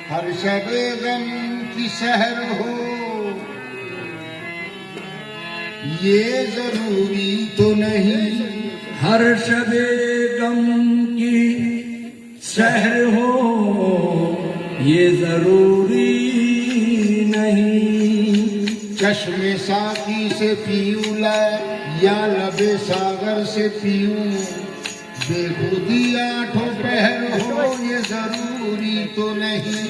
हर शबे गम की सहर हो ये जरूरी तो नहीं। हर शबे गम की सहर हो ये जरूरी नहीं। चश्मे साकी से पीऊँ या लबे सागर से पीऊँ बेखुदी आठों पहर हो ये जरूरी तो नहीं।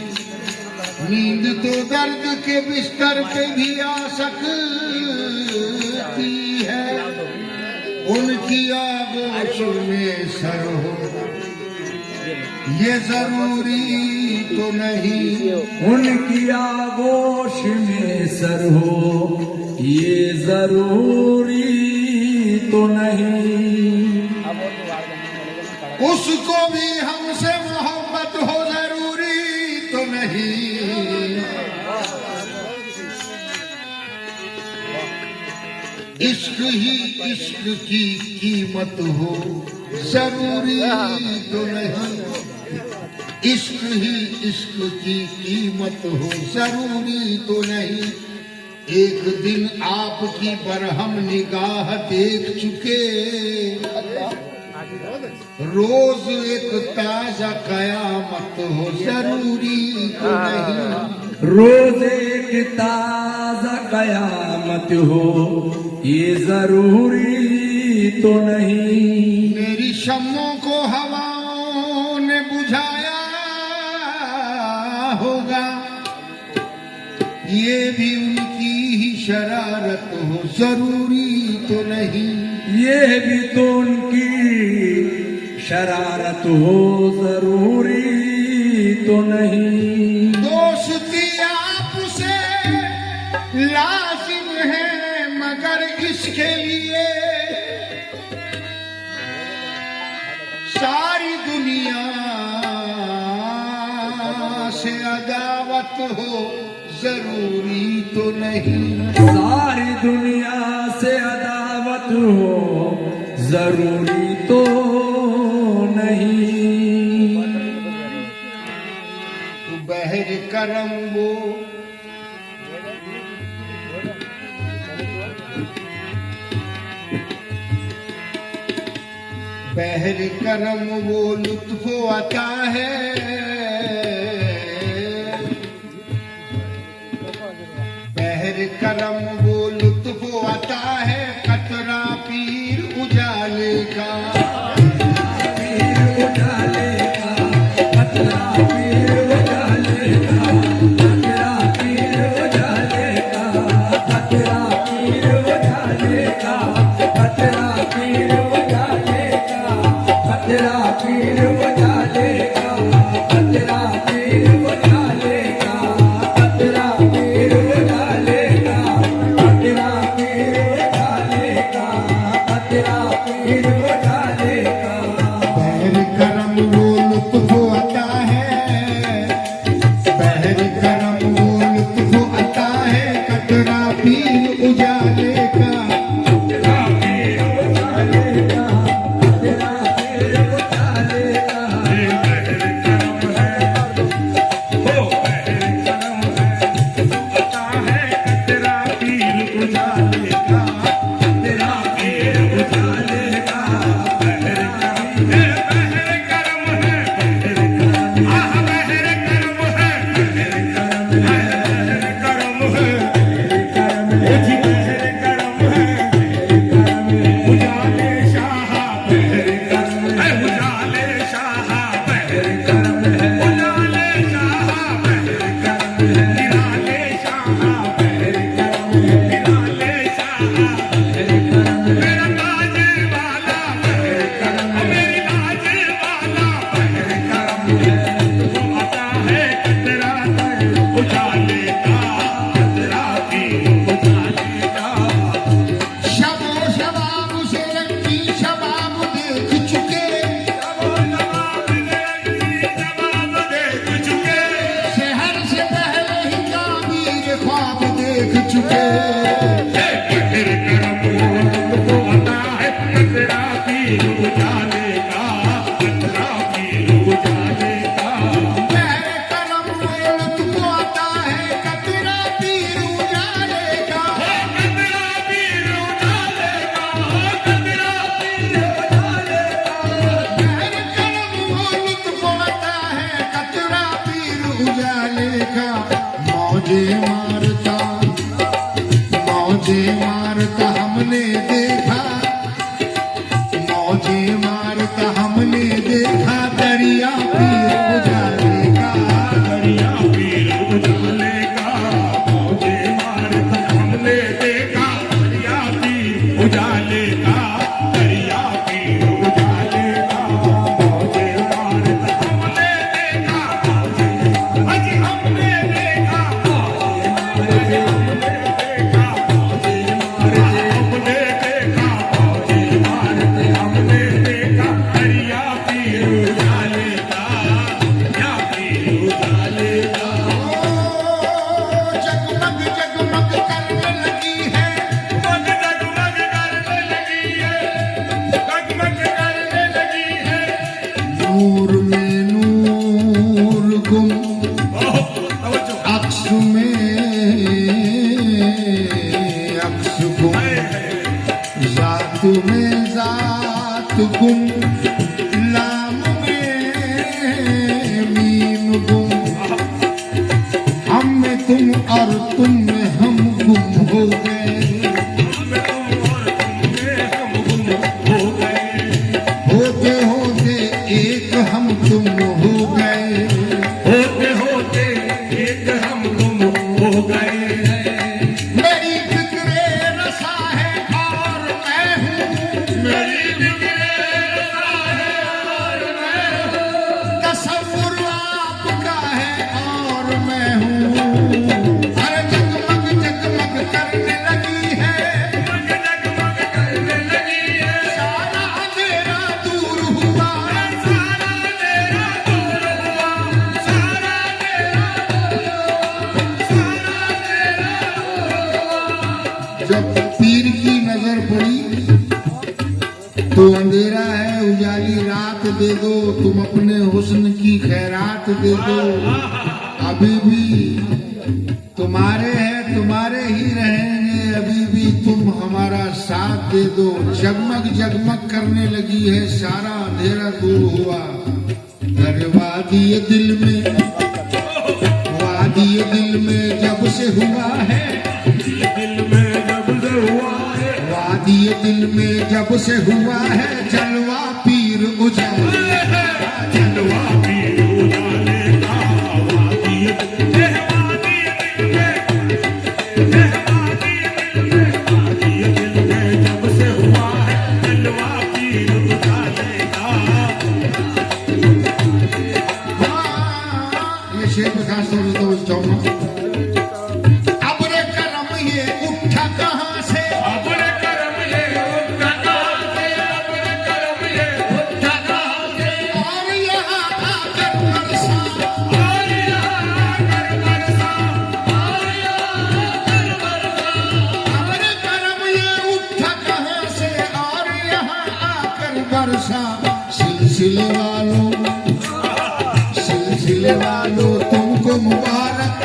नींद तो दर्द के बिस्तर पे भी आ सकती है उनकी आगोश में सर हो ये जरूरी तो नहीं। उनकी आगोश में सर हो ये जरूरी तो नहीं। उसको भी हमसे मोहब्बत हो जरूरी तो नहीं। इश्क ही इश्क की कीमत हो जरूरी तो नहीं। इश्क ही इश्क की कीमत हो जरूरी तो नहीं। एक दिन आपकी बरहम निगाह देख चुके रोज एक ताजा कयामत हो जरूरी तो नहीं। रोज एक ताजा कयामत हो ये जरूरी तो नहीं। मेरी शम्मों को हवाओं ने बुझाया होगा ये भी उनकी ही शरारत हो जरूरी तो नहीं। ये भी तो उनकी शरारत हो जरूरी तो नहीं। दोस्ती आपसे लाजिम है मगर इसके लिए सारी दुनिया से अदावत हो जरूरी तो नहीं। सारी दुनिया से अदावत हो जरूरी तो नहीं। बहर करम वो बहर करम वो लुत्फ आता है बहर करम वो लुत्फ आता है कतरा पीर उजाले का। उजाले का मौजे मारता हमने देखा, मौजे मारता हमने देखा, दरिया पीर उजाले का, दरिया पीर उजाले का, मौजे मारता हमने देखा, दरिया पीर उजाले का, दरिया पीर उजाले का, मौजे मारता हमने देखा, अजी हमने देखा, हमने देखा, हमने देखा, मौजे मारते हमने देखा, दरिया पीर उजाले का, दरिया पीर उजाले का। जगमग जगमग करने लगी है, जगमग करने लगी है, जगमग करने लगी है। नूर में नूर गुम, अक्स में अक्स गुम, जात में जात गुम, लाम में मीम गुम, हम में तुम और तुम में हम गुम हो गए, मैं तुम और तुम में हम गुम हो गए, होते होते एक हम तुम हो गए, होते होते एक हम गुम हो गए। मेरी फिक्रे रसा है और मैं हूँ, मेरी बिगड़े रसा है और मैं हूँ, तसव्वुर आपका है और मैं हूँ, अरे जगमग जगमग करने लगी है, जगमग करने लगी है। सारा अंधेरा दूर हुआ, सारा अंधेरा दूर हुआ, सारा अंधेरा जब पीर की नजर पड़ी तो अंधेरा है उजाली रात दे दो, तुम अपने हुस्न की खैरात दे दो, अभी भी तुम्हारे हैं तुम्हारे ही रहेंगे, अभी भी तुम हमारा साथ दे दो। जगमग जगमग करने लगी है, सारा अंधेरा दूर हुआ, अरे वादी दिल में जब से हुआ है, दिल में जब से हुआ है, वादी दिल में जब से हुआ है, जलवा पीर उजाले, जलवा पीर उजाले का, वादी दिल में, वादी दिल में, वादी दिल में जब से हुआ है, जलवा पीर उजाले का। ये शेर में खास तौर से तो चाहूंगा, अब रे करम ये उठा कहाँ से, अपने कर्म ये उठा कहाँ से, अपने कर्म ये उठा कहाँ से, और यहाँ आकर बरसा, और यहाँ आकर बरसा, और यहाँ आकर बरसा। अब रे करम ये उठा कहाँ से, और यहाँ आकर बरसा। सिलसिले वालों तुमको मुबारक,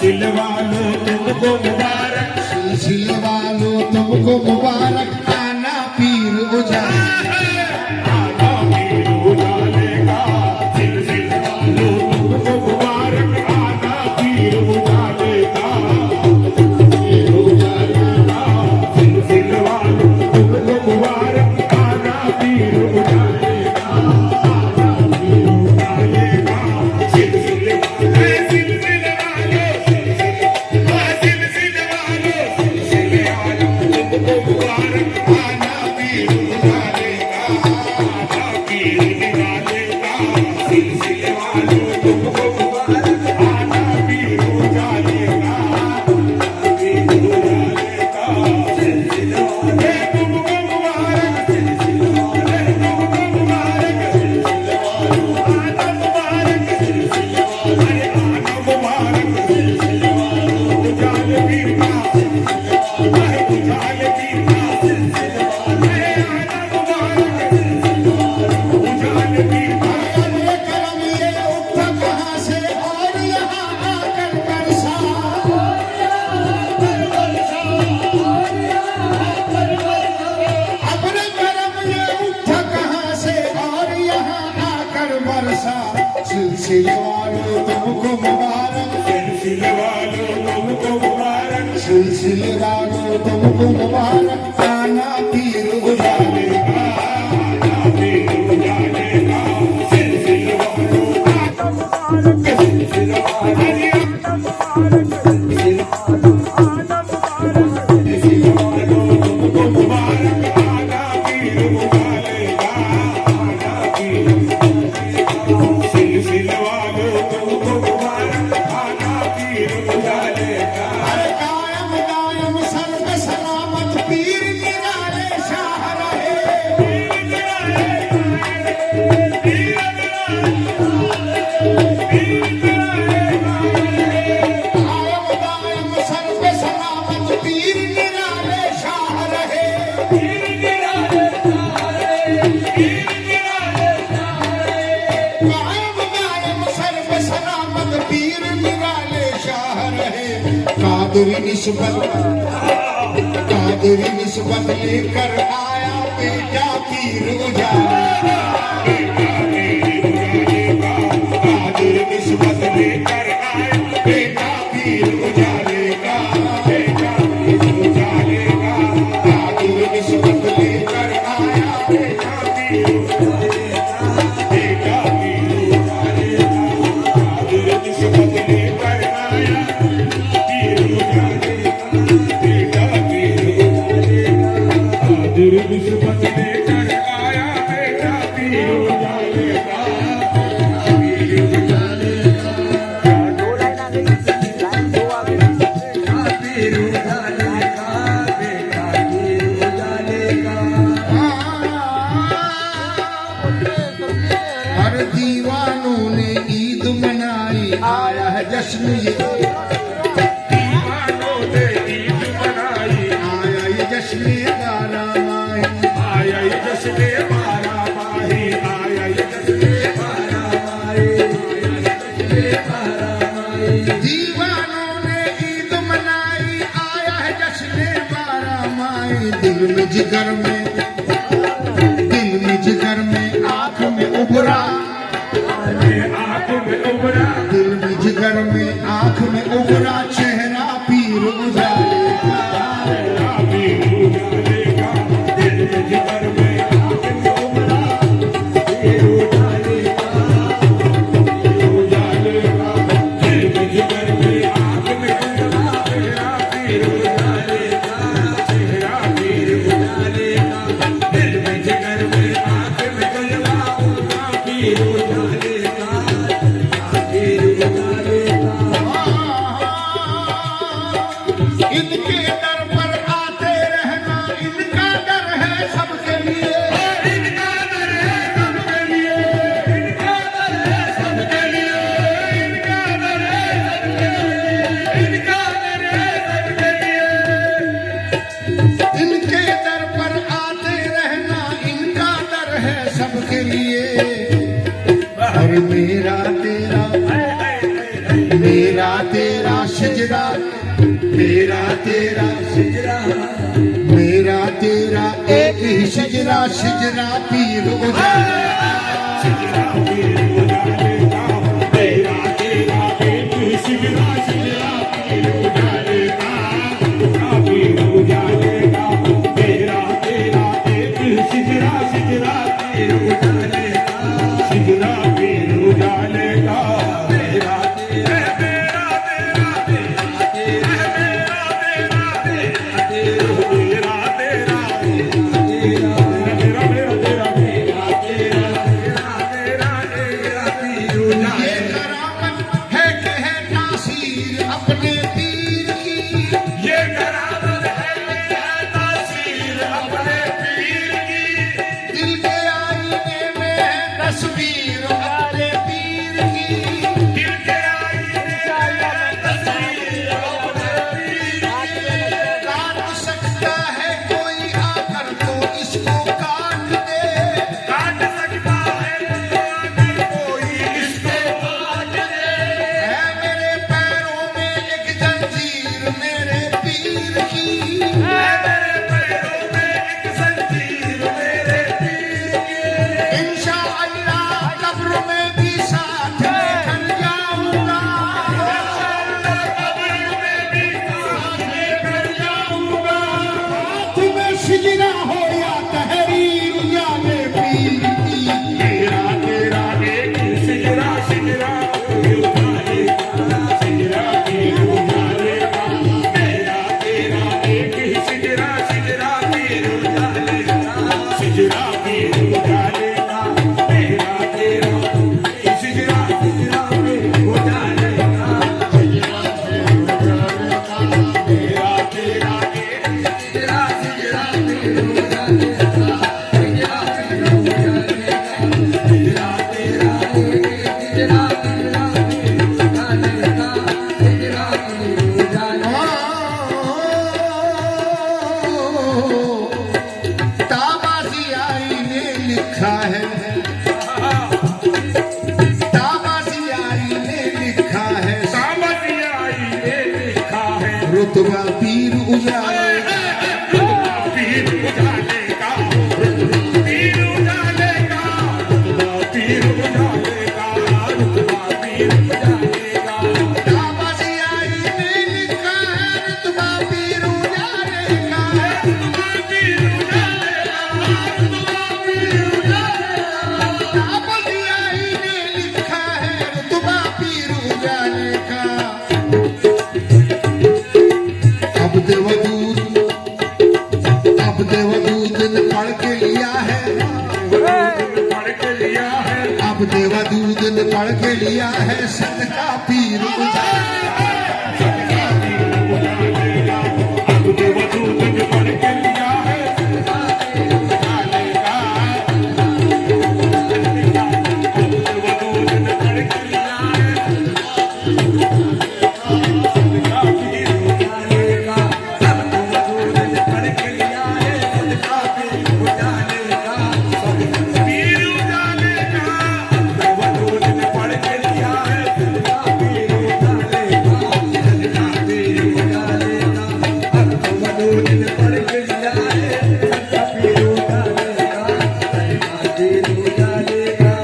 सिलवालो तुमको मुबारक, सिलसिले वालों तुमको मुबारक, आना पीर उजाले, आना पीर उजाले का, सिलसिलवालो तुमको मुबारक, आना पीर उजाले का, पीर उजाले का, सिलसिलवालो तुमको मुबारक, आना पीर उजाले का, आना पीर उजाले का, सिलसिलवालो, सिलसिलवालो तुमको मुबारक, आना पीर उजाले का, आना पीर उजाले का, सिलसिलवालो तुमको मुबारक, आना पीर उजाले का, पीर उजाले का, सिलसिलवालो तुमको मुबारक, सिलसिलवालो तुमको मुबारक, सिलसिलवालो आना मुबारक, सिलसिलवालो आना मुबारक, सिलसिलवालो उजाले पीर का, उजाले पीर का, सिलसिलवालो आना मुबारक, सिलसिलवालो उजाले पीर का। अरे करम ये उठा कहाँ से, वालों तुमको मुबारक, सिलसिले वालों तुमको मुबारक, सिलसिले वालों तुमको मुबारक, आना पीर उजाले का, आना पीर उजाले का, सिलसिले वालों सिलसिले वालों सिलसिले वालों तुमको मुबारक, आना पीर उजाले का, आना पीर सिलसिले वालों तुमको मुबारक, आना पीर उजाले का। अरे कायम कायम सर्व सलामत पीर निराले शाह रहे, कायम कायम सर्व सलामत पीर निराले शाह रहे, कायम कायम सर्व सलामत पीर निराले शाह रहे। कादरी निस्बत लेकर आया बेटा पीर उजाले, कादिर निस्बत लेकर आया बेटा पीर उजाले का, बेटा पीर उजाले का, कादरी निस्बत लेकर आया बेटा पीर उजाले का, बेटा पीर उजाले का, कादिर निस्बत लेकर आया पीर उजाले का, बेटा पीर उजाले का, कादिर निस्बत लेकर आया बेटा पीर उजाले का, पीर उजाले का। पीर उजाले का बेटा पीर उजाले का। हर दीवानों ने ईद मनाई, आया है जश्न ये, दीवानों ने ईद मनाई, आया ये जश्न गारामाई, आया ये जश्न बारा माही, आया ये जश्न बारा माही, दीवानों ने ईद मनाई, आया है जश्न बारामाई। दिल में जिगर में आंख में उभरा, आंख में उभरा, दिल में जिगर में आंख में उभरा चेहरा पीर उजाले का, पीर उजाले का, दिल में जिगर में आंख में उभरा, पीर उजाले का, पीर उजाले का, दिल में जिगर में आंख में उभरा, चेहरा पीर उजाले का, चेहरा पीर उजाले का, दिल में जिगर में आंख में उभरा, पीर उजाले का, पीर उजाले का। इनके दर पर आते रहना, इनका डर है सबके लिए, इनका दर है सबके लिए, इनका दर है सबके लिए, इनका दर है सबके लिए, इनका दर है सबके लिए। इनके दर पर आते रहना, इनका दर है सबके लिए। और मेरा तेरा सिजरा, मेरा तेरा सिजरा मेरा तेरा एक ही सिजरा, सिजरा पीर उजाले का, सिजरा पीर उजाले का, मेरा तेरा एक ही सिजरा, सिजरा पीर उजाले का, सिजरा पीर उजाले का, मेरा तेरा एक ही सिजरा, सिजरा पीर उजाले का, सिजरा पीर उजाले का, मेरा तेरा तेरा तेरा तेरा तेरा तेरा तेरा तेरा तेरा तेरा तेरा तेरा तेरा रुतबा पीर उजाले पीर उजाले का पीर उजाले का पीर उजाले का पीर उजाले का दामाजी आई ने लिखा है रुतबा पीर उजाले का पीर उजाले का पीर उजाले दामाजी आई ने लिखा है रुतबा पीर उजाले का अब देवदूत ने पढ़ के लिया है पढ़ के लिया है अब देवदूत ने पढ़ के लिया है सदका पीर उजाले अब देवदूत ने पढ़ के लिया है उजाले का देवदूत ने पढ़ के लिया है पीर उजाले का देवदूत ने पढ़ के लिया है पीर उजाले का पीर उजाले का देवदूत ने पढ़ के लिया है पीर उजाले का पीर उजाले का देवदूत ने पढ़ के लिया है पीर उजाले का पीर उजाले का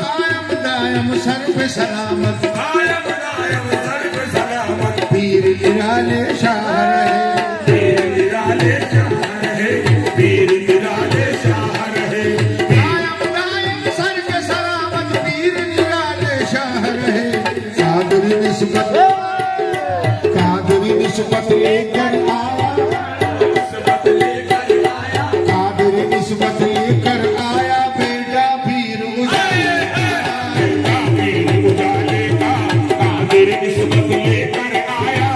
कायम दायम सर्व सलामत कायम कायम सर्व सलामत पीर निराले शाह रहे पीर निराले शाह रहे पीर निराले शाह रहे कायम दायम सर्व सलामत पीर निराले शाह रहे कादरी निस्बत लेकर आया सबक लेकर आया कादरी निस्बत लेकर आया बेटा पीर उजाले बेटा पीर उजाले का कादिर निस्बत लेकर आया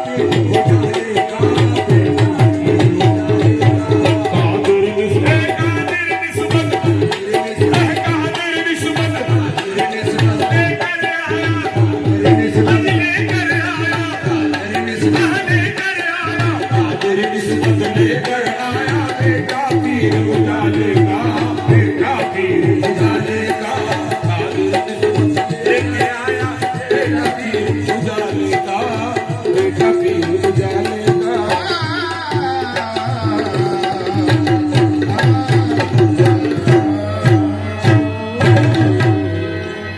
पीर उजाले का कादिर निस्बत कादिर निस्बत कादिर निस्बत लेकर आया लेकर आया बेटा पीर उजाले का बेटा पीर उजाले का